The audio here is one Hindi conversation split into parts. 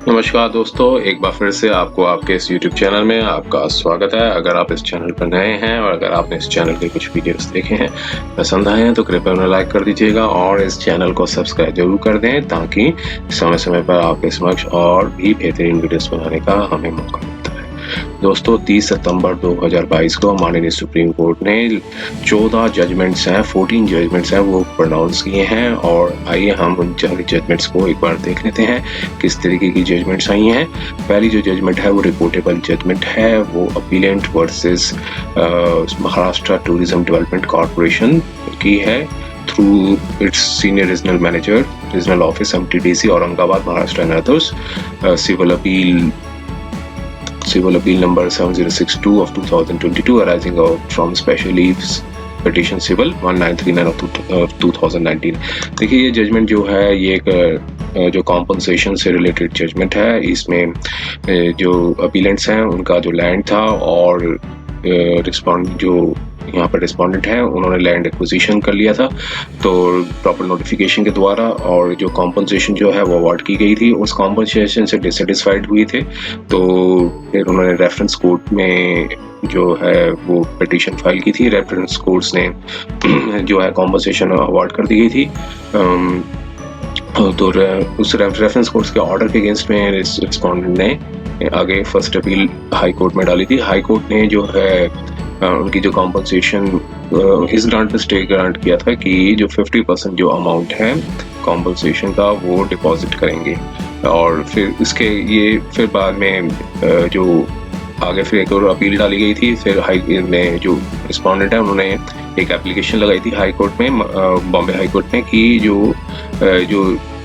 नमस्कार दोस्तों, एक बार फिर से आपको आपके इस YouTube चैनल में आपका स्वागत है। अगर आप इस चैनल पर नए हैं और अगर आपने इस चैनल के कुछ वीडियोस देखे हैं, पसंद आए हैं तो कृपया उन्हें लाइक कर दीजिएगा और इस चैनल को सब्सक्राइब जरूर कर दें ताकि समय-समय पर आपके समक्ष और भी बेहतरीन वीडियोस बनाने का हमें मौका मिलता है। दोस्तों 30 सितंबर 2022 को माननीय सुप्रीम कोर्ट ने 14 जजमेंट्स हैं 14 जजमेंट्स हैं वो प्रोनाउंस किए हैं और आइए हम उन सारी जजमेंट्स को एक बार देख लेते हैं किस तरीके की जजमेंट्स आई हैं। पहली जो जजमेंट है वो रिपोर्टेबल जजमेंट है, वो appellate versus Maharashtra tourism development corporation की है through it's senior regional manager regional office MTDC Aurangabad Maharashtra and others. Civil appeal number 7062 of 2022 arising out from special leaves petition civil 1939 of 2019। देखिए ये जजमेंट जो है ये एक जो कॉम्पनसेशन से रिलेटेड जजमेंट है। इसमें जो अपीलेंट्स हैं उनका जो लैंड था और यहाँ पर रिस्पॉन्डेंट हैं उन्होंने लैंड एक्विजिशन कर लिया था तो प्रॉपर नोटिफिकेशन के द्वारा, और जो कॉम्पनसेशन जो है वो अवार्ड की गई थी उस कॉम्पनसेशन से डिससेटिस्फाइड हुए थे तो फिर उन्होंने रेफरेंस कोर्ट में जो है वो पिटीशन फाइल की थी। रेफरेंस कोर्ट्स ने जो है कॉम्पनसेशन अवार्ड कर दी गई थी। तो उस रेफरेंस कोर्ट्स के ऑर्डर के अगेंस्ट में रिस्पॉन्डेंट ने आगे फर्स्ट अपील हाई कोर्ट में डाली थी। हाई कोर्ट ने जो है उनकी जो कॉम्पनसेशन इस ग्रांट में स्टे ग्रांट किया था कि जो 50% जो अमाउंट है कॉम्पनसेशन का वो डिपॉजिट करेंगे, और फिर इसके ये फिर बाद में जो आगे फिर एक और अपील डाली गई थी। फिर हाई में जो रिस्पॉन्डेंट है उन्होंने एक एप्लीकेशन लगाई थी हाई कोर्ट में, बॉम्बे हाई कोर्ट में, कि जो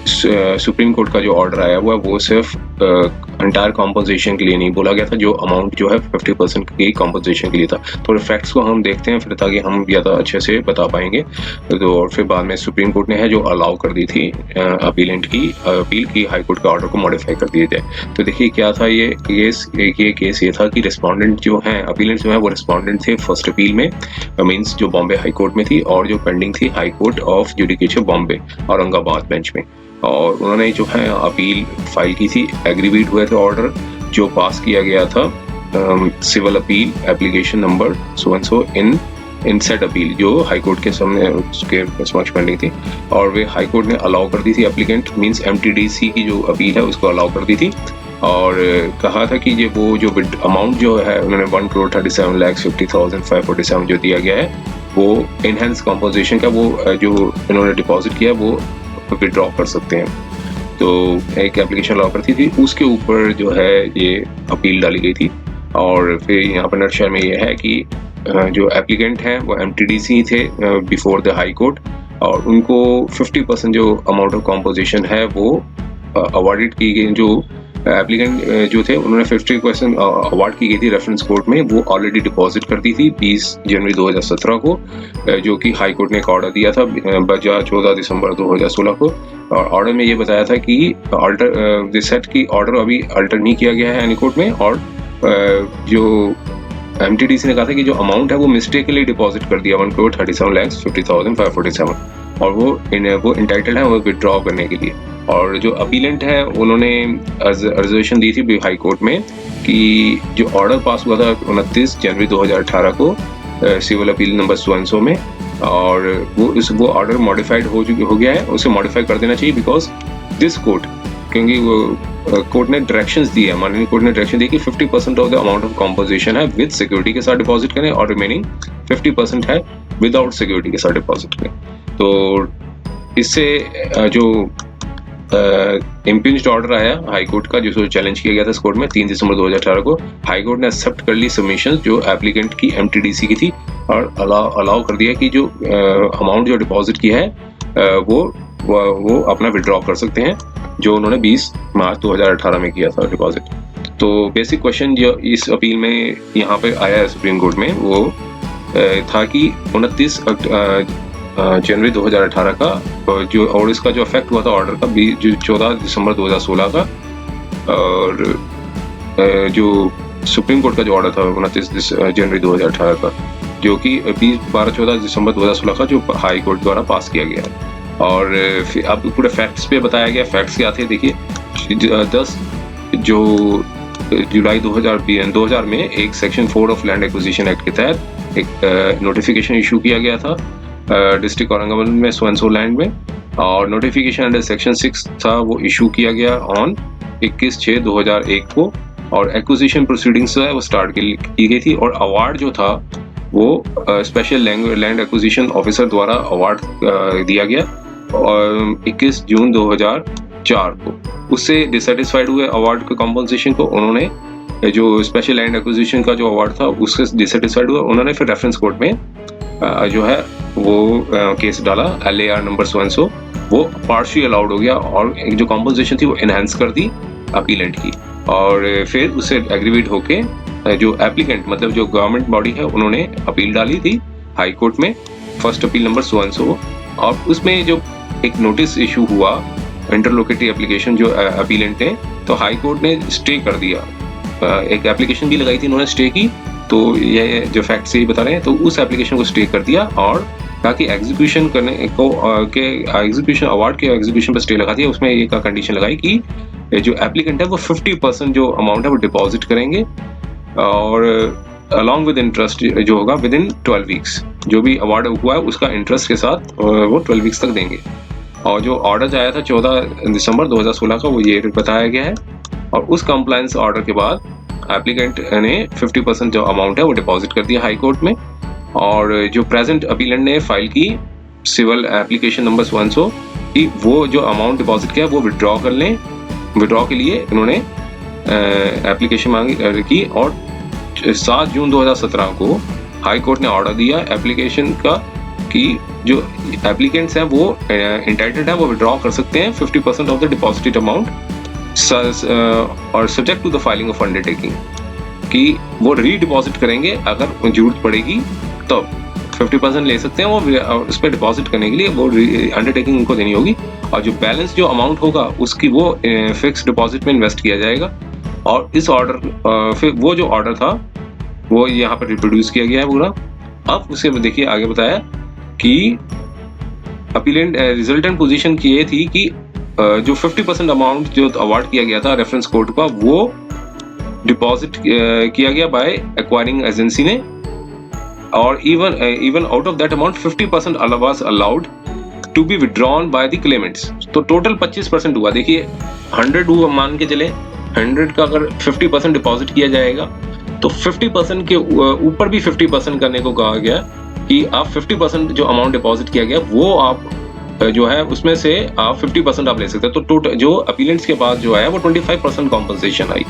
सुप्रीम कोर्ट का जो ऑर्डर आया हुआ है वो सिर्फ एंटायर कॉम्पोजिशन के लिए नहीं बोला गया था, जो अमाउंट जो है 50% की कॉम्पोजिशन के लिए था। थोड़े फैक्ट्स को हम देखते हैं फिर ताकि हम ज़्यादा अच्छे से बता पाएंगे। तो और फिर बाद में सुप्रीम कोर्ट ने है जो अलाउ कर दी थी अपीलेंट की अपील की हाई कोर्ट के ऑर्डर को मॉडिफाई कर दिए जाए। तो देखिए क्या था ये केस ये था कि रिस्पॉन्डेंट जो हैं अपीलेंट जो है वो रिस्पॉन्डेंट थे फर्स्ट अपील में, मीन्स जो बॉम्बे हाई कोर्ट में थी, और जो पेंडिंग थी high court of judicature Bombay Aurangabad bench में। और उन्होंने जो है अपील फाइल की थी, एग्रीवेट हुए थे ऑर्डर जो पास किया गया था civil appeal application number so and so in said appeal जो हाई कोर्ट के सामने उसके समक्ष पेंडिंग थी, और वे हाई कोर्ट ने अलाउ कर दी थी एप्लीकेंट मींस MTDC की जो अपील है उसको अलाउ कर दी थी, और कहा था कि ये वो जो अमाउंट जो है उन्होंने 1,37,50,547 जो दिया गया है वो इनहेंस कॉम्पोजिशन का वो जो इन्होंने डिपॉजिट किया वो विड्रॉ कर सकते हैं। तो एक एप्लीकेशन अलाउ करती थी, उसके ऊपर जो है ये अपील डाली गई थी। और फिर यहाँ पर नटशेल में ये है कि जो एप्लीकेंट हैं वो MTDC थे बिफोर द हाई कोर्ट, और उनको 50% जो अमाउंट ऑफ कॉम्पोजिशन है वो अवार्डेड की गई। जो एप्लीकेंट जो थे उन्होंने 50% अवार्ड की गई थी रेफरेंस कोर्ट में, वो ऑलरेडी डिपॉजिट कर दी थी 20 जनवरी 2017 को, जो कि हाई कोर्ट ने एक ऑर्डर दिया था बजाय 14 दिसंबर 2016 को। और ऑर्डर में ये बताया था कि सेट की ऑर्डर अभी अल्टर नहीं किया गया है एनी कोर्ट में, और जो MTDC ने कहा था कि जो अमाउंट है वो मिस्टेकली डिपॉजिट कर दिया 1,37,50,547, और वो इंटाइटल्ड है वो विड्रॉ करने के लिए। और जो अपीलेंट है उन्होंने रिजर्वेशन दी थी हाई कोर्ट में कि जो ऑर्डर पास हुआ था 29 जनवरी 2018 को सिविल अपील नंबर 100 में, और वो ऑर्डर मॉडिफाइड हो गया है, उसे मॉडिफाई कर देना चाहिए बिकॉज दिस कोर्ट, क्योंकि वो कोर्ट ने डायरेक्शंस दिए, माननीय कोर्ट ने डायरेक्शन दी कि 50% of the amount of composition है विद सिक्योरिटी के साथ डिपॉजिट करें और रिमेनिंग 50% है विदाउट सिक्योरिटी के साथ डिपॉजिट करें। तो इससे जो इम्पिंज्ड ऑर्डर आया हाई कोर्ट का जो चैलेंज किया गया था इस कोर्ट में 3 दिसंबर 2018 को, हाई कोर्ट ने एक्सेप्ट कर ली सबमिशन जो एप्लीकेंट की MTDC की थी, और अलाउ कर दिया कि जो अमाउंट जो डिपॉजिट किया है वो अपना विड्रॉ कर सकते हैं, जो उन्होंने 20 मार्च 2018 में किया था डिपॉजिट। तो बेसिक क्वेश्चन जो इस अपील में यहाँ पे आया है सुप्रीम कोर्ट में वो था कि 29 जनवरी 2018 का जो, और इसका जो इफेक्ट हुआ था ऑर्डर का 14 दिसंबर 2016 का, और जो सुप्रीम कोर्ट का जो ऑर्डर था 29 जनवरी 2018 का, जो कि 14 दिसंबर 2016 का जो हाई कोर्ट द्वारा पास किया गया है। और फिर अब पूरे फैक्ट्स पे बताया गया। फैक्ट्स क्या थे देखिए, 10 जो जुलाई 2000 में एक section 4 of land acquisition act के तहत एक नोटिफिकेशन इशू किया गया था डिस्ट्रिक्ट औरंगाबाद में सो लैंड में, और नोटिफिकेशन अंडर सेक्शन 6 था वो इशू किया गया ऑन 21/6/2001 को, और एक्विजिशन प्रोसीडिंग्स है वो स्टार्ट की गई थी, और अवार्ड जो था वो स्पेशल लैंड एक्विजिशन ऑफिसर द्वारा अवार्ड दिया गया और 21 जून 2004 को। उससे डिससेटिस्फाइड हुए अवार्ड के कॉम्पनसेशन को, उन्होंने जो स्पेशल लैंड एक्विजिशन का जो अवार्ड था उससे डिससेटिस्फाइड हुआ, उन्होंने फिर रेफरेंस कोर्ट में जो है वो केस डाला LAR नंबर सो वो पार्शियल अलाउड हो गया, और जो कॉम्पनसेशन थी वो एनहांस कर दी अपीलेंट की, और फिर उससे एग्रीवेट होके जो एप्लीकेंट मतलब जो गवर्नमेंट बॉडी है उन्होंने अपील डाली थी हाई कोर्ट में, फर्स्ट अपील नंबर सो, और उसमें जो एक नोटिस इशू हुआ इंटरलोकेटरी एप्लीकेशन जो अपीलेंट ने, तो हाई कोर्ट ने स्टे कर दिया, एक एप्लीकेशन भी लगाई थी उन्होंने स्टे की, तो ये जो फैक्ट से ही बता रहे हैं, तो उस एप्लीकेशन को स्टे कर दिया और ताकि एग्जीक्यूशन करने को के एग्जीक्यूशन अवार्ड के एग्जीक्यूशन पर स्टे लगा दिया। उसमें एक कंडीशन लगाई कि जो एप्लीकेंट है वो 50% जो अमाउंट है वो डिपॉजिट करेंगे, और अलॉन्ग विद इंटरेस्ट जो होगा विद इन 12 वीक्स, जो भी अवार्ड हुआ है उसका इंटरेस्ट के साथ वो 12 वीक्स तक देंगे। और जो ऑर्डर आया था 14 दिसंबर 2016 का वो ये बताया गया है, और उस कंप्लायंस ऑर्डर के बाद एप्लीकेंट ने 50% जो अमाउंट है वो डिपॉजिट कर दिया हाई कोर्ट में, और जो प्रेजेंट अपीलेंट ने फाइल की सिविल एप्लीकेशन नंबर 100 कि वो जो अमाउंट डिपॉजिट किया वो विड्रॉ कर लें। विड्रॉ के लिए इन्होंने एप्लीकेशन मांगी की, और 7 जून 2017 को हाई कोर्ट ने ऑर्डर दिया एप्लीकेशन का कि जो एप्लीकेंट्स हैं वो इंटाइटल्ड हैं वो विड्रॉ कर सकते हैं 50% ऑफ द डिपॉजिटेड अमाउंट, और subject to the filing of undertaking, कि वो रीडिपॉजिट करेंगे अगर जरूरत पड़ेगी, तो 50% ले सकते हैं वो उस पर डिपॉजिट करने के लिए, वो अंडरटेकिंग उनको देनी होगी, और जो बैलेंस जो अमाउंट होगा उसकी वो फिक्स डिपॉजिट में इन्वेस्ट किया जाएगा। और इस ऑर्डर फिर वो जो ऑर्डर था वो यहाँ पर रिप्रोड्यूस किया गया है पूरा। अब उसे देखिए आगे बताया कि अपीलेंट रिजल्टेंट पोजीशन की ये थी कि जो 50% अमाउंट जो अवार्ड किया गया था रेफरेंस कोर्ट का वो डिपॉजिट किया गया बाय एक्वायरिंग एजेंसी ने, और even out of that amount 50% was allowed to be withdrawn by the claimants. तो टोटल 25% हुआ। देखिए 100 हुआ, मान के चले 100 का अगर 50% डिपॉजिट किया जाएगा तो 50% के ऊपर भी 50% करने को कहा गया कि आप 50% जो अमाउंट डिपॉजिट किया गया वो आप जो है उसमें से आप 50% आप ले सकते हैं। तो टोटल जो अपीलेंट्स के बाद जो है वो 25% कॉम्पनसेशन आई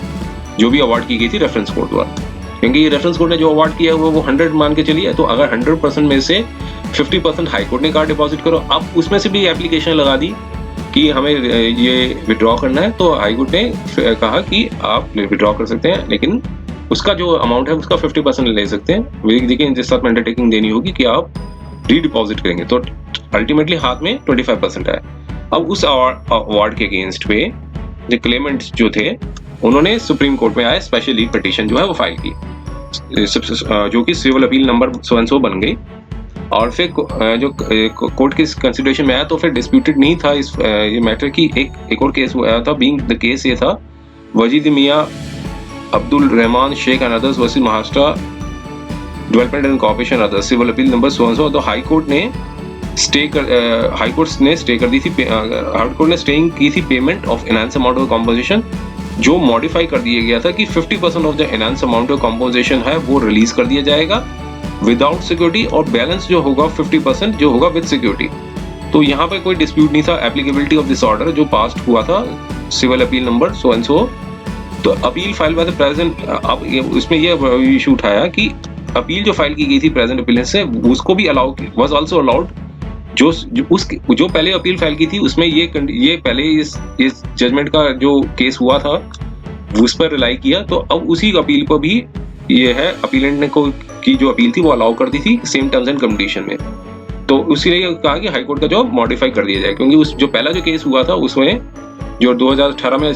जो भी अवार्ड की गई थी रेफरेंस कोर्ट द्वारा, क्योंकि ये रेफरेंस कोर्ट ने जो अवार्ड किया है वो 100 मान के चलिए, तो अगर 100% में से 50% हाई कोर्ट ने कहा डिपॉजिट करो, अब उसमें से भी एप्लीकेशन लगा दी कि हमें ये विड्रॉ करना है, तो हाई कोर्ट ने कहा कि आप विड्रॉ कर सकते हैं, लेकिन उसका जो अमाउंट है उसका 50% ले सकते हैं, लेकिन जिस साथ में अंडरटेकिंग देनी होगी कि आप रीडिपॉजिट करेंगे। तो अल्टीमेटली हाथ में 25% है। अब उस अवार्ड के अगेंस्ट पे जो क्लेमेंट्स जो थे उन्होंने सुप्रीम कोर्ट में आए स्पेशल लीव पिटीशन जो है वो फाइल की, जो कि सिविल अपील नंबर 100 बन गई, और फिर जो कोर्ट के कंसिडरेशन में आया तो फिर डिस्प्यूटेड नहीं था इस ये मैटर की। एक और केस आया था, बीइंग द केस ये था Wajid Miyan Abdul Rahman Shaikh and others versus Maharashtra development and corporation others, civil appeal number 100। तो हाई कोर्ट ने स्टे कर दी थी, हाई कोर्ट ने स्टेइंग की थी payment of enhance amount of composition, जो मॉडिफाई कर दिया गया था कि 50% of the enhance amount of composition है वो रिलीज कर दिया जाएगा विदाउट सिक्योरिटी, और बैलेंस जो होगा 50% जो होगा विद सिक्योरिटी। तो यहाँ पे कोई डिस्प्यूट नहीं था एप्लीकेबिलिटी ऑफ दिस ऑर्डर जो पास हुआ था सिविल अपील नंबर 100। तो appeal file by the present, अब उसमें ये इशू उठाया कि अपील जो फाइल की गई थी प्रेजेंट अपीलेंट से उसको भी अलाउ वाज आल्सो अलाउड, जो पहले अपील फाइल की थी उसमें ये पहले इस जजमेंट का जो केस हुआ था उस पर रिलाई किया, तो अब उसी अपील पर भी ये है अपीलेंट ने की जो अपील थी वो अलाउ कर दी थी सेम टर्म्स एंड कंडीशन में। तो उसीलिए कहा कि हाई कोर्ट का जॉब मॉडिफाई कर दिया जाए, क्योंकि उस जो पहला जो केस हुआ था उसमें जो 2018 में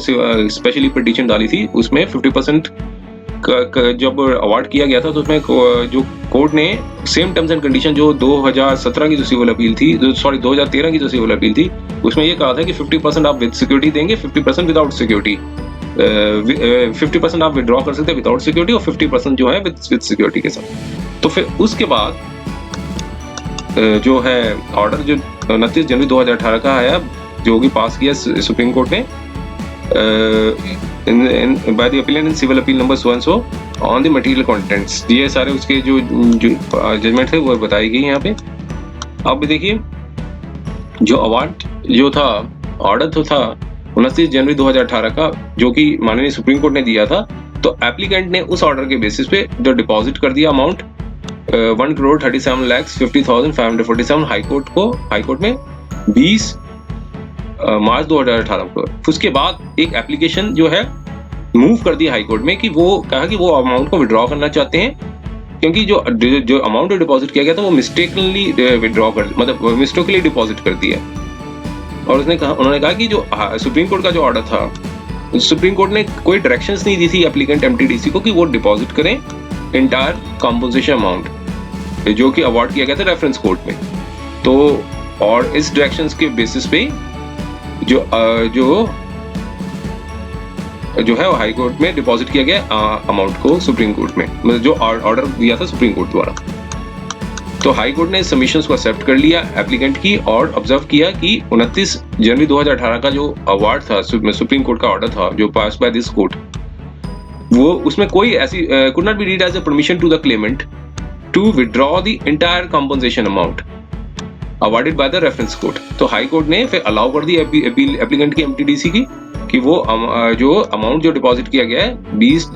स्पेशली पिटीशन डाली थी उसमें 50% जब अवार्ड किया गया था तो उसमें जो कोर्ट ने सेम टर्म्स एंड कंडीशन जो 2017 की जो सिविल अपील थी, 2013 की जो सिविल अपील थी उसमें ये कहा था कि 50% आप विद सिक्योरिटी देंगे, 50% विदाउट सिक्योरिटी। 50% आप विड्रॉ कर सकते हैं विदाउट सिक्योरिटी और 50% जो है विद सिक्योरिटी के साथ। तो फिर उसके बाद जो है ऑर्डर जो 29 जनवरी 2018 का आया, जो कि पास किया सुप्रीम कोर्ट ने by the appellant in civil appeal number 100 on the material contents. ये सारे उसके जो जजमेंट थे वो बताई गई यहाँ पे। अब देखिए जो अवार्ड जो था, ऑर्डर तो था 29 जनवरी 2018 का, जो कि माननीय सुप्रीम कोर्ट ने दिया था। तो एप्लीकेंट ने उस ऑर्डर के बेसिस पे जो डिपॉजिट कर दिया अमाउंट 1,37,50,547 हाईकोर्ट में 20 मार्च 2018 को। उसके बाद एक एप्लीकेशन जो है मूव कर दी हाईकोर्ट में कि वो कहा कि वो अमाउंट को विड्रॉ करना चाहते हैं, क्योंकि जो अमाउंट डिपॉजिट किया गया था वो मिस्टेकली विड्रॉ कर, मतलब मिस्टेकली डिपॉजिट कर दिया। और उन्होंने कहा कि जो सुप्रीम कोर्ट का जो ऑर्डर था, सुप्रीम कोर्ट ने कोई डायरेक्शंस नहीं दी थी एप्लीकेंट एमटीडीसी को कि वो डिपॉजिट करें इंटायर कॉम्पोजिशन अमाउंट जो कि अवार्ड किया गया था रेफरेंस कोर्ट में। तो और इस डायरेक्शंस के बेसिस पे जो है हाई कोर्ट में डिपॉजिट किया गया अमाउंट को सुप्रीम कोर्ट में, मतलब जो ऑर्डर दिया था सुप्रीम कोर्ट द्वारा। तो हाई कोर्ट ने सबमिशंस को एक्सेप्ट कर लिया एप्लीकेंट की और ऑब्जर्व किया कि 29 जनवरी 2018 का जो अवार्ड था, सुप्रीम कोर्ट का ऑर्डर था जो पास बाय दिस कोर्ट, वो उसमें कोई ऐसी could not be read as a permission to the claimant to withdraw the entire compensation amount awarded by the reference court. तो हाई कोर्ट ने फिर अलाउ कर दी एप्लीकेंट की एमटीडीसी की कि वो जो अमाउंट जो डिपॉजिट किया गया है 20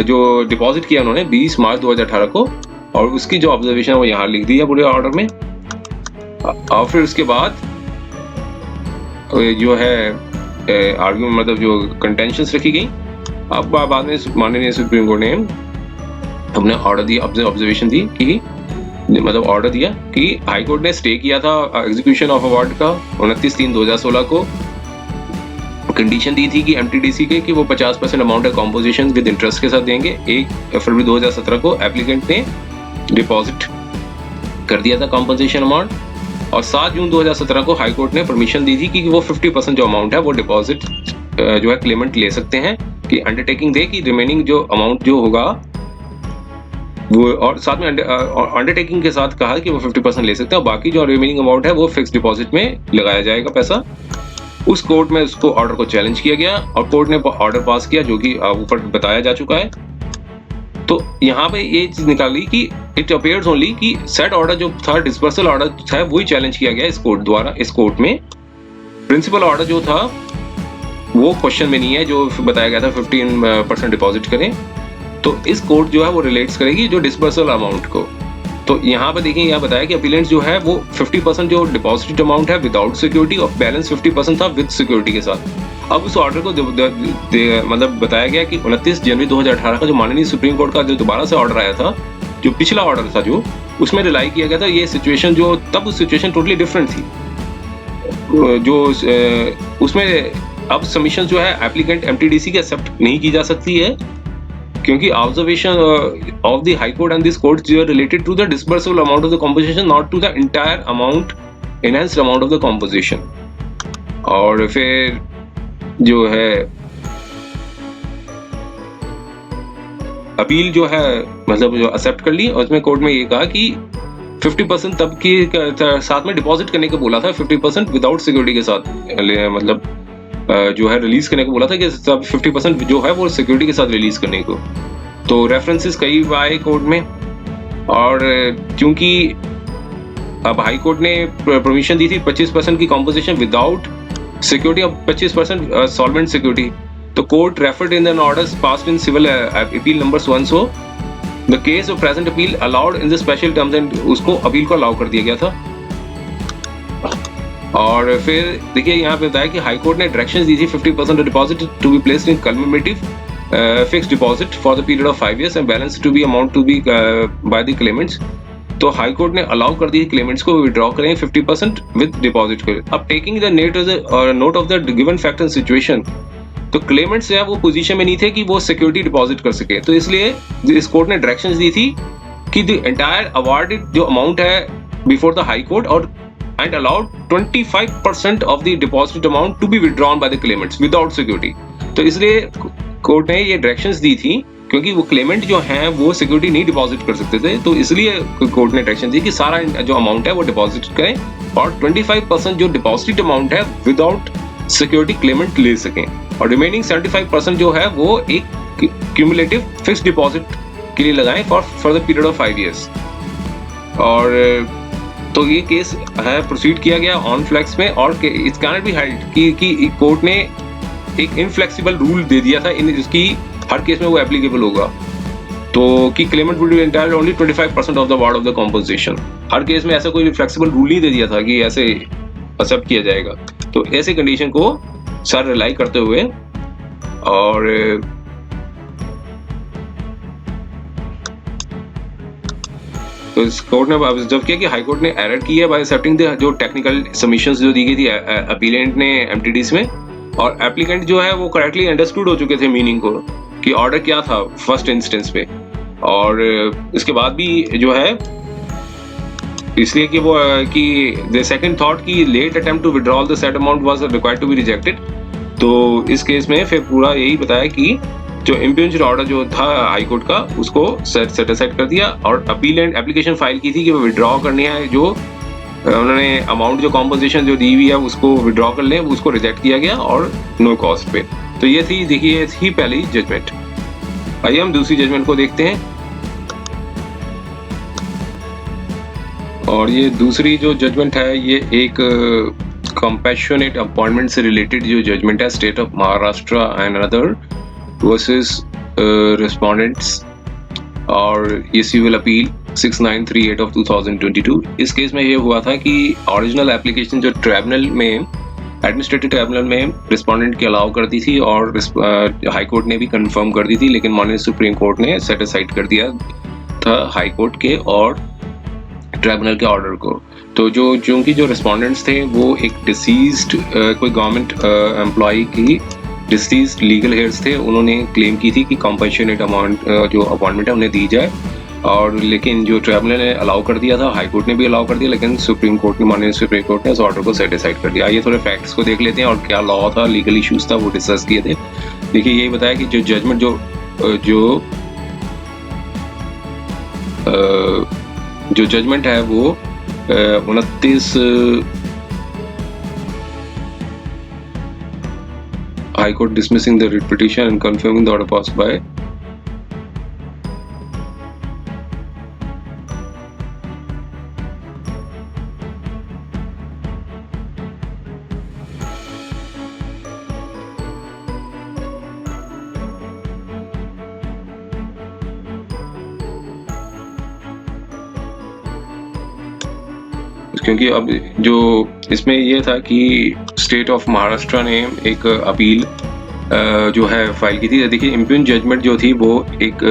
जो डिपॉजिट किया उन्होंने 20 मार्च 2018 को, और उसकी जो ऑब्जर्वेशन है वो यहाँ लिख दी है पूरे ऑर्डर में। और फिर उसके बाद जो है आर्ग्यूमेंट, मतलब जो कंटेंशंस रखी गई। अब बाद में माननीय सुप्रीम कोर्ट ने हमने ऑर्डर दिया, ऑब्जर्वेशन दी कि मतलब ऑर्डर दिया कि हाई कोर्ट ने स्टे किया था एग्जीक्यूशन ऑफ अवार्ड का 29/3/2016 को। कंडीशन दी थी कि एमटीडीसी के कि वो 50% अमाउंट है कॉम्पोजिशन विद इंटरेस्ट के साथ देंगे। 1 फरवरी 2017 को एप्लीकेंट ने डिपॉजिट कर दिया था कॉम्पोजिशन अमाउंट, और 7 जून 2017 को हाई कोर्ट ने परमिशन दी थी कि वो 50% जो अमाउंट है वो डिपॉजिट जो है क्लेमेंट ले सकते हैं, कि अंडरटेकिंग दे कि रिमेनिंग जो अमाउंट जो होगा वो, और साथ में अंडरटेकिंग के साथ कहा कि वो 50% ले सकते हैं और बाकी जो रिमेनिंग अमाउंट है वो फिक्स डिपॉजिट में लगाया जाएगा पैसा। उस कोर्ट में उसको ऑर्डर को चैलेंज किया गया और कोर्ट ने ऑर्डर पास किया, जो कि ऊपर बताया जा चुका है। तो यहाँ पे ये चीज निकाली कि इट अपीयर्स ओनली कि सेट ऑर्डर जो था, डिस्पर्सल ऑर्डर था, वही चैलेंज किया गया इस कोर्ट द्वारा। इस कोर्ट में प्रिंसिपल ऑर्डर जो था वो क्वेश्चन में नहीं है, जो बताया गया था 15% डिपॉजिट करें। तो इस कोर्ट जो है वो रिलेट्स करेगी जो डिस्पर्सल अमाउंट को। तो यहाँ पे देखिए, यहाँ बताया कि अपीलेंट जो है वो 50% जो डिपॉजिट अमाउंट है विदाउट सिक्योरिटी और बैलेंस 50% था विद सिक्योरिटी के साथ। अब उस ऑर्डर को मतलब बताया गया कि 29 जनवरी 2018 का जो माननीय सुप्रीम कोर्ट का जो दोबारा से ऑर्डर आया था, जो पिछला ऑर्डर था जो उसमें रिलाई किया गया था, ये सिचुएशन जो तब उस सिचुएशन टोटली डिफरेंट थी। जो उसमें अब सबमिशन जो है एप्लीकेंट एमटीडीसी के एक्सेप्ट नहीं की जा सकती है, क्योंकि observation of the high court and this court जो related to the disbursable amount of the composition, not to the entire amount, enhanced amount of the composition. और फिर जो है अपील जो है मतलब जो एक्सेप्ट कर ली, और उसमें कोर्ट में ये कहा कि 50% तब के साथ में डिपॉजिट करने को बोला था, 50% विदाउट सिक्योरिटी के साथ, मतलब जो है रिलीज करने को बोला था कि सब 50% जो है वो सिक्योरिटी के साथ रिलीज करने को। तो रेफरेंसेस कई आए कोर्ट में, और क्योंकि अब हाई कोर्ट ने परमिशन दी थी 25% की कॉम्पोजिशन विदाउट सिक्योरिटी और 25% सॉल्वेंट सिक्योरिटी, तो court referred in an orders passed in civil appeal number 100 the case of present appeal allowed in the special terms and, उसको अपील को अलाउ कर दिया गया था। और फिर देखिए यहाँ पे बताया कि हाई कोर्ट ने डायरेक्शंस दी थी 50% deposit to be placed in cumulative fixed deposit for the period of 5 years and balance to be amount to be by the claimants. तो हाई कोर्ट ने अलाउ कर दी क्लेमेंट्स को विड्रॉ करें 50% विद डिपॉजिट करें। अब taking the note of the given fact and situation, तो क्लेमेंट्स जो है वो पोजीशन में नहीं थे कि वो सिक्योरिटी डिपॉजिट कर सके, तो इसलिए इस कोर्ट ने डायरेक्शंस दी थी कि द एंटायर अवार्डेड जो अमाउंट है बिफोर द हाई कोर्ट और and allowed 25% of the deposit amount to be withdrawn by the claimants without security. तो इसलिए कोर्ट ने ये डायरेक्शंस दी थी क्योंकि वो क्लेमेंट जो हैं वो सिक्योरिटी नहीं डिपॉजिट कर सकते थे, तो इसलिए कोर्ट ने डायरेक्शन दी कि सारा जो अमाउंट है वो डिपॉजिट करें और 25% जो डिपॉजिट अमाउंट है विदाउट सिक्योरिटी क्लेमेंट ले सकें और रिमेनिंग 75% जो है वो एक क्यूमुलेटिव फिक्स्ड डिपॉजिट के लिए लगाएं for the period of 5 years। और तो ये केस है प्रोसीड किया गया ऑन फ्लेक्स में और it's can not be held कि कोर्ट ने एक इनफ्लेक्सिबल रूल दे दिया था इन जिसकी हर केस में वो एप्लीकेबल होगा, तो कि Clement would be entitled only 25% of the award of the compensation. Her case में ऐसा कोई फ्लेक्सिबल रूल नहीं दे दिया था कि ऐसे एक्सेप्ट किया जाएगा। तो ऐसे कंडीशन को सर रिलाई करते हुए और तो इस कोर्ट ने ऑब्जर्व किया कि हाई कोर्ट ने एरर की है बाय एक्सेप्टिंग जो टेक्निकल सबमिशंस जो दी गई थी अपीलेंट ने एमटीडीज में, और एप्लीकेंट जो है वो करेक्टली अंडरस्टूड हो चुके थे मीनिंग को कि ऑर्डर क्या था फर्स्ट इंस्टेंस पे। और इसके बाद भी जो है इसलिए कि वो कि द सेकंड थॉट कि late attempt to withdrawal the said amount was required to be rejected. तो इस केस में फिर पूरा यही बताया कि जो इम्पिंज्ड ऑर्डर जो था हाई कोर्ट का उसको सेट असाइड कर दिया और अपीलेंट एप्लीकेशन फाइल की थी कि वो विड्रॉ करनी है, जो उन्होंने अमाउंट जो कॉम्पोजिशन जो दी हुई है उसको विड्रॉ कर लें, उसको रिजेक्ट किया गया और नो कॉस्ट पे। तो ये थी, देखिए थी पहली जजमेंट। आइए हम दूसरी जजमेंट को देखते हैं। और ये दूसरी जो जजमेंट है ये एक कंपैशनेट अपॉइंटमेंट से रिलेटेड जो जजमेंट है, state of Maharashtra and other versus respondents, और ये सिविल अपील 6938 ऑफ 2022। इस केस में ये हुआ था कि ओरिजिनल एप्लीकेशन जो ट्राइब्यूनल में एडमिनिस्ट्रेटिव ट्राइब्यूनल में रिस्पोंडेंट की अलाउ कर दी थी और हाई कोर्ट ने भी कंफर्म कर दी थी, लेकिन माननीय सुप्रीम कोर्ट ने सेट असाइड कर दिया था हाई कोर्ट के और ट्राइब्यूनल के ऑर्डर को। तो जो रिस्पोंडेंट्स थे वो एक डिसीज्ड कोई गवर्नमेंट एम्प्लॉय की डिसीज्ड लीगल हेयर्स थे, उन्होंने क्लेम की थी कि कॉम्पनसेटेड अमाउंट जो अपॉइंटमेंट है उन्हें दी जाए, और लेकिन जो ट्राइब्यूनल ने अलाउ कर दिया था, हाई कोर्ट ने भी अलाउ कर दिया, लेकिन सुप्रीम कोर्ट ने माननीय सुप्रीम कोर्ट ने इस ऑर्डर को सेट असाइड कर दिया। आइए थोड़े फैक्ट्स को देख लेते हैं और क्या लॉ था, लीगल इश्यूज था वो डिस्कस किए थे। देखिए यही बताया कि जो जजमेंट जो जजमेंट है वो 29 High Court dismissing the writ petition and confirming the order passed by क्योंकि अब जो इसमें ये था कि स्टेट ऑफ महाराष्ट्र ने एक अपील जो है फाइल की थी। देखिए इम्पिंज जजमेंट जो थी वो एक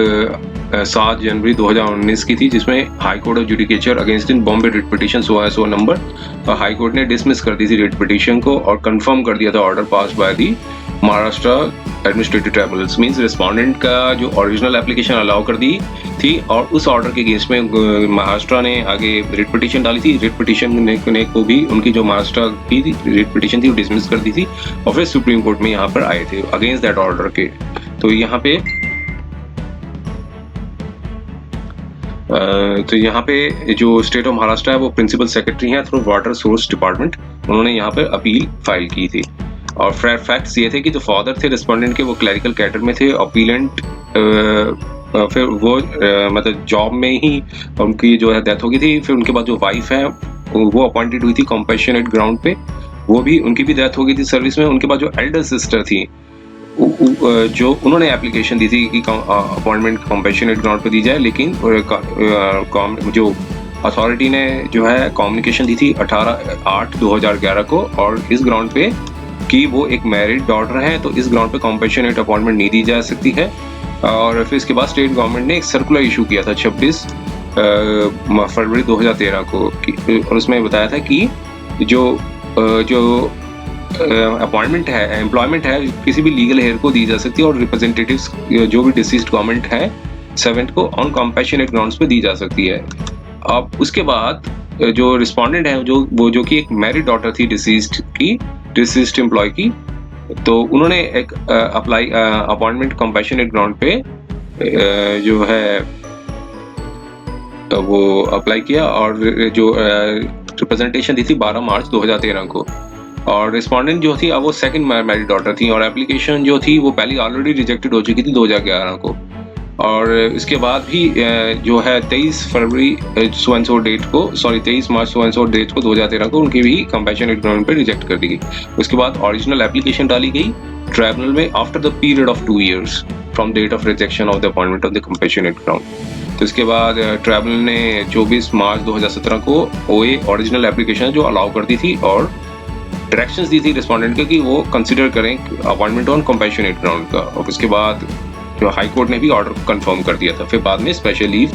7 जनवरी 2019 की थी, जिसमें high court of judicature against in Bombay writ petition so number, और हाई कोर्ट ने डिसमिस कर दी थी रिट पिटीशन को और कंफर्म कर दिया था order pass by the Maharashtra administrative tribunals. Means respondent का जो ओरिजिनल एप्लीकेशन अलाउ कर दी थी और उस ऑर्डर के अगेंस्ट में महाराष्ट्र ने आगे रिट पिटीशन डाली थी। रिट पिटीशन ने को भी उनकी जो महाराष्ट्र की रिट पिटीशन थी वो डिसमिस कर दी थी और फिर सुप्रीम कोर्ट में यहाँ पर आए थे अगेंस्ट दैट ऑर्डर के। तो यहाँ पे जो स्टेट ऑफ महाराष्ट्र है वो प्रिंसिपल सेक्रेटरी हैं थ्रू वाटर सोर्स डिपार्टमेंट, उन्होंने यहाँ पर अपील फाइल की थी। और फैक्ट्स ये थे कि जो फादर थे रिस्पोंडेंट के वो क्लरिकल कैडर में थे, अपीलेंट फिर वो मतलब जॉब में ही उनकी जो है डेथ हो गई थी। फिर उनके बाद जो वाइफ है वो अपॉइंटेड हुई थी कॉम्पैशनेट ग्राउंड पे, वो भी उनकी भी डेथ हो गई थी सर्विस में। उनके बाद जो एल्डर सिस्टर थी जो उन्होंने एप्लीकेशन दी थी कि अपॉइंटमेंट कॉम्पैशनेट ग्राउंड पे दी जाए, लेकिन जो अथॉरिटी ने जो है कम्युनिकेशन दी थी 18/8/2011 को, और इस ग्राउंड पे कि वो एक मैरिड डॉटर है तो इस ग्राउंड पे कॉम्पैशनेट अपॉइंटमेंट नहीं दी जा सकती है। और फिर इसके बाद स्टेट गवर्नमेंट ने एक सर्कुलर इशू किया था 26 फरवरी 2013 को, और उसमें बताया था कि जो अपॉइंटमेंट है, एम्प्लॉयमेंट है, किसी भी लीगल हेयर को दी जा सकती है और रिप्रेजेंटेटिव्स जो भी डिसीज्ड गवर्नमेंट है 7 को ऑन कॉम्पैशनेट ग्राउंड्स पे दी जा सकती है। अब उसके बाद जो रिस्पोंडेंट है जो कि एक मैरिड डॉटर थी डिसीज्ड एम्प्लॉय की, तो उन्होंने एक अप्लाई अपॉइंटमेंट कंपैशनेट ग्राउंड पे जो है वो अप्लाई किया और जो रिप्रेजेंटेशन दी थी 12 मार्च 2013 को। और रिस्पोंडेंट जो थी अब वो सेकंड मैरिड डॉटर थी और एप्लीकेशन जो थी वो पहले ऑलरेडी रिजेक्टेड हो चुकी थी 2011 को। और इसके बाद भी जो है 23 मार्च 2013 को उनकी भी कंपैशनेट ग्राउंड पे रिजेक्ट कर दी गई। उसके बाद ओरिजिनल एप्लीकेशन डाली गई ट्राइब्यूनल में after the period of 2 years from date of rejection of the appointment of the compassionate ground. तो इसके बाद ट्राइब्यूनल ने 24 मार्च 2017 को ओए ओरिजिनल एप्लीकेशन जो अलाउ करती थी और डायरेक्शंस दी थी रिस्पोंडेंट के कि वो कंसिडर करें अपॉइंटमेंट ऑन कंपैशनेट ग्राउंड का। और उसके बाद जो हाई कोर्ट ने भी ऑर्डर कंफर्म कर दिया था। फिर बाद में स्पेशली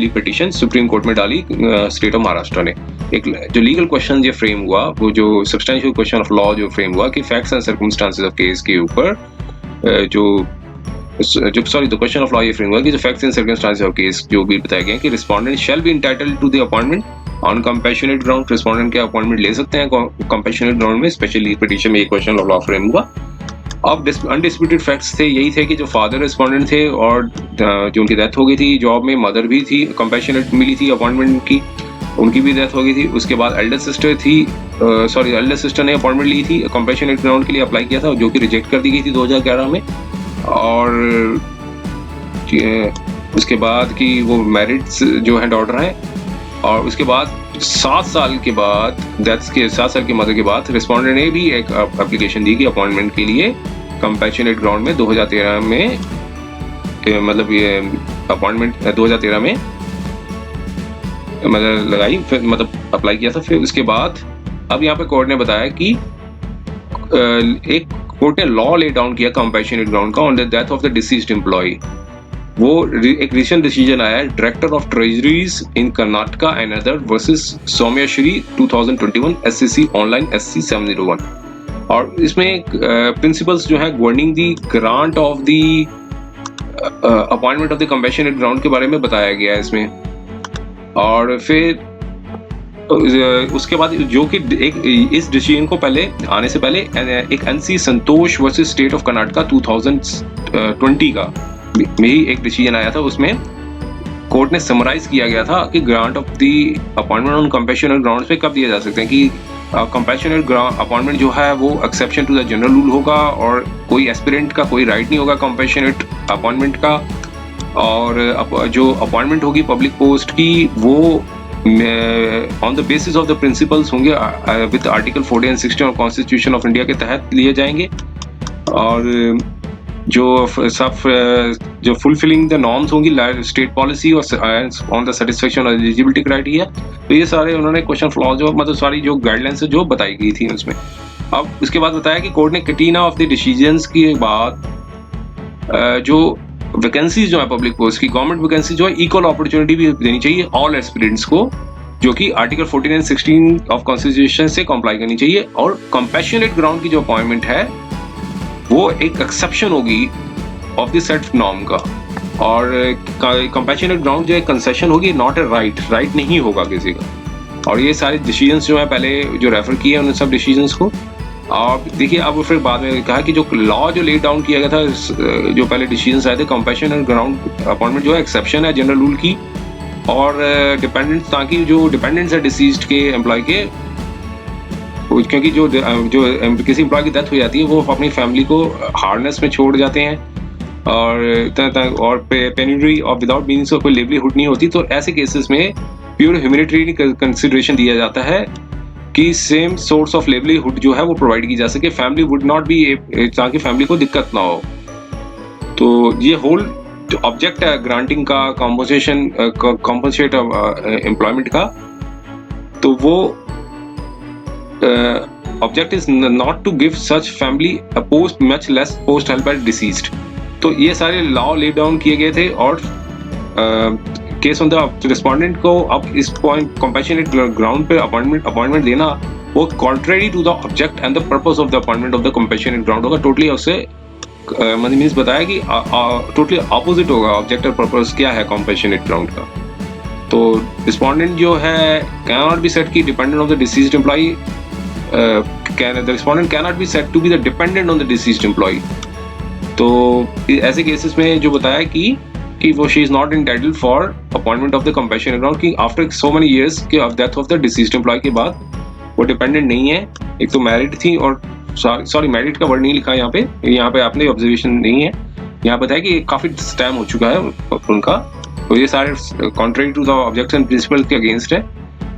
पिटीशन सुप्रीम कोर्ट में डाली स्टेट ऑफ महाराष्ट्र ने। एक जो लीगल क्वेश्चन ये फ्रेम हुआ, वो जो सब्सटेंशियल क्वेश्चन ऑफ लॉ जो फ्रेम हुआ कि facts and circumstances of case के ऊपर द क्वेश्चन ऑफ लॉ ये फ्रेम हुआ कि जो facts and circumstances of case जो भी बताए गए कि respondent shall be entitled to the appointment on compassionate ground. Respondent के अपॉइंटमेंट ले सकते हैं कंपैशनेट ग्राउंड में। स्पेशली पिटीशन में ये क्वेश्चन ऑफ लॉ फ्रेम हुआ। अब अनडिस्प्यूटेड फैक्ट्स थे यही थे कि जो फादर रिस्पोंडेंट थे और जो उनकी डेथ हो गई थी जॉब में, मदर भी थी कंपैशनेट मिली थी अपॉइंटमेंट की, उनकी भी डेथ हो गई थी। उसके बाद एल्डर सिस्टर ने अपॉइंटमेंट ली थी कंपैशनेट ग्राउंड के लिए अप्लाई किया था जो कि रिजेक्ट कर दी गई थी 2011 में। और उसके बाद कि वो मैरिड जो है डॉटर है और उसके बाद 7 साल के बाद 7 साल की मदर के बाद रिस्पोंडेंट ने भी एक एप्लीकेशन दी कि अपॉइंटमेंट के लिए कंपैशनेट ग्राउंड में 2013 में मतलब ये अपॉइंटमेंट 2013 में मतलब लगाई, फिर मतलब अप्लाई किया था। फिर उसके बाद अब यहाँ पे कोर्ट ने बताया कि एक कोर्ट ने लॉ ले डाउन किया कंपैशनेट ग्राउंड का on the death of the deceased employee. वो एक रिसेंट डिसीजन आया है director of treasuries in Karnataka and other versus Soumyashree 2021 SCC online SC 701। और इसमें प्रिंसिपल्स जो है governing the grant of the appointment of the compassionate ground के बारे में बताया गया है इसमें। और फिर उसके बाद जो कि इस डिसीजन को पहले आने से पहले एक NC Santosh versus state of Karnataka 2020 का में ही एक डिसीजन आया था। उसमें कोर्ट ने समराइज किया गया था कि grant of the appointment on compassionate grounds पे कब दिया जा सकते हैं कि कंपैशनेट अपॉइंटमेंट जो है वो exception to the general rule होगा और कोई एस्पिरेंट का कोई राइट नहीं होगा कंपैशनेट अपॉइंटमेंट का। और जो अपॉइंटमेंट होगी पब्लिक पोस्ट की वो on the basis of the principles होंगे with article 40 and 60 of constitution of India के तहत लिए जाएंगे। और जो फुलफिलिंग द नॉर्म्स होंगी स्टेट पॉलिसी और ऑन द सेटिस्फेक्शन और एलिजिबिलिटी क्राइटेरिया। तो ये सारे उन्होंने क्वेश्चन फ्लॉ जो मतलब सारी जो गाइडलाइंस जो बताई गई थी उसमें। अब उसके बाद बताया कि कोर्ट ने कैटिना ऑफ द डिसीजंस के बाद जो वैकेंसीज जो है पब्लिक पोस्ट की गवर्नमेंट वैकेंसी जो है इक्वल अपॉर्चुनिटी भी देनी चाहिए ऑल एस्पिरेंट्स को, जो कि आर्टिकल 14 and 16 ऑफ कॉन्स्टिट्यूशन से कंप्लाई करनी चाहिए। और कंपैशनेट ग्राउंड की जो अपॉइंटमेंट है वो एक एक्सेप्शन होगी ऑफ द सेट नॉर्म का। और कंपैशनेट ग्राउंड जो है कंसेशन होगी, नॉट ए राइट नहीं होगा किसी का। और ये सारे डिसीजंस जो है पहले जो रेफर किए उन सब डिसीजंस को। और देखिए अब फिर बाद में कहा कि जो लॉ जो ले डाउन किया गया था जो पहले डिसीजंस आए थे कंपैशनेट ग्राउंड अपॉइंटमेंट जो है एक्सेप्शन है जनरल रूल की। और डिपेंडेंट्स ताकि जो डिपेंडेंट्स है डिसीज्ड के एम्प्लॉय के, क्योंकि जो किसी एम्प्लॉय की डेथ हो जाती है वो अपनी फैमिली को हार्डनेस में छोड़ जाते हैं और पेनिट्री और विदाउट मीनिंग्स कोई लिवलीहुड नहीं होती। तो ऐसे केसेस में प्योर ह्यूमैनिटेरियन कंसिडरेशन दिया जाता है कि सेम सोर्स ऑफ लिवलीहुड जो है वो प्रोवाइड की जा सके, फैमिली वुड नॉट बी ताकि फैमिली को दिक्कत ना हो। तो ये होल ऑब्जेक्ट है ग्रांटिंग का कॉम्पनसेट एम्प्लॉयमेंट का। तो वो object is not to give such family a post much less post help by deceased. तो ये सारे लॉ ले डाउन किए गए थे। और केस ऑन द रिस्पोंडेंट को अब इस पॉइंट कंपैशनेट ग्राउंड पे अपॉइंटमेंट देना वो contrary to the object and the purpose of the appointment of the compassionate ground होगा। टोटली उससे मीन्स बताया कि टोटली ऑपोजिट होगा ऑब्जेक्ट और पर्पस क्या है कंपैशनेट ग्राउंड का। तो रिस्पोंडेंट जो है कैन नॉट बी सेट की dependent on the deceased employ, the respondent can not be set to be the dependent on the deceased employ. तो ऐसे केसेस में जो बताया कि वो she is not entitled for appointment of the compassionate ground, कि आफ्टर सो मेनी इयर्स के of death of the deceased employ के बाद वो डिपेंडेंट नहीं है। एक तो मैरिड थी, और सॉरी मैरिड का वर्ड नहीं लिखा यहाँ पे आपने ऑब्जर्वेशन नहीं है, यहाँ बताया कि काफी टाइम हो चुका है उनका, तो ये सारे contrary to the objection principle के अगेंस्ट है।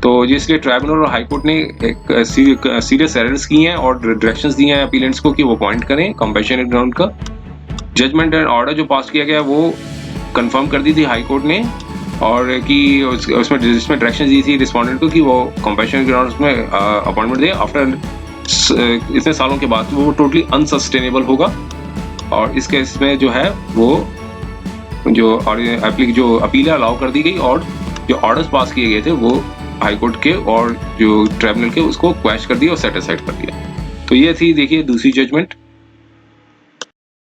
तो इसलिए ट्राइब्यूनल और हाई कोर्ट ने एक सीरियस एरर्स की हैं और डायरेक्शंस दिए हैं अपीलेंट्स को कि वो अपॉइंट करें कंपैशनेट ग्राउंड का। जजमेंट एंड ऑर्डर जो पास किया गया वो कंफर्म कर दी थी हाई कोर्ट ने, और कि उसमें डायरेक्शन दी थी रिस्पोंडेंट को कि वो कंपैशनेट ग्राउंड्स में अपॉइंटमेंट दे आफ्टर इतने सालों के बाद। वो टोटली अनसस्टेनेबल होगा, और इस केस में जो है वो जो अपील अलाउ कर दी गई, और जो ऑर्डर्स पास किए गए थे वो हाई कोर्ट के और जो ट्राइब्यूनल के उसको क्वैश कर दिया और सेट असाइड कर दिया। तो ये थी देखिए दूसरी जजमेंट।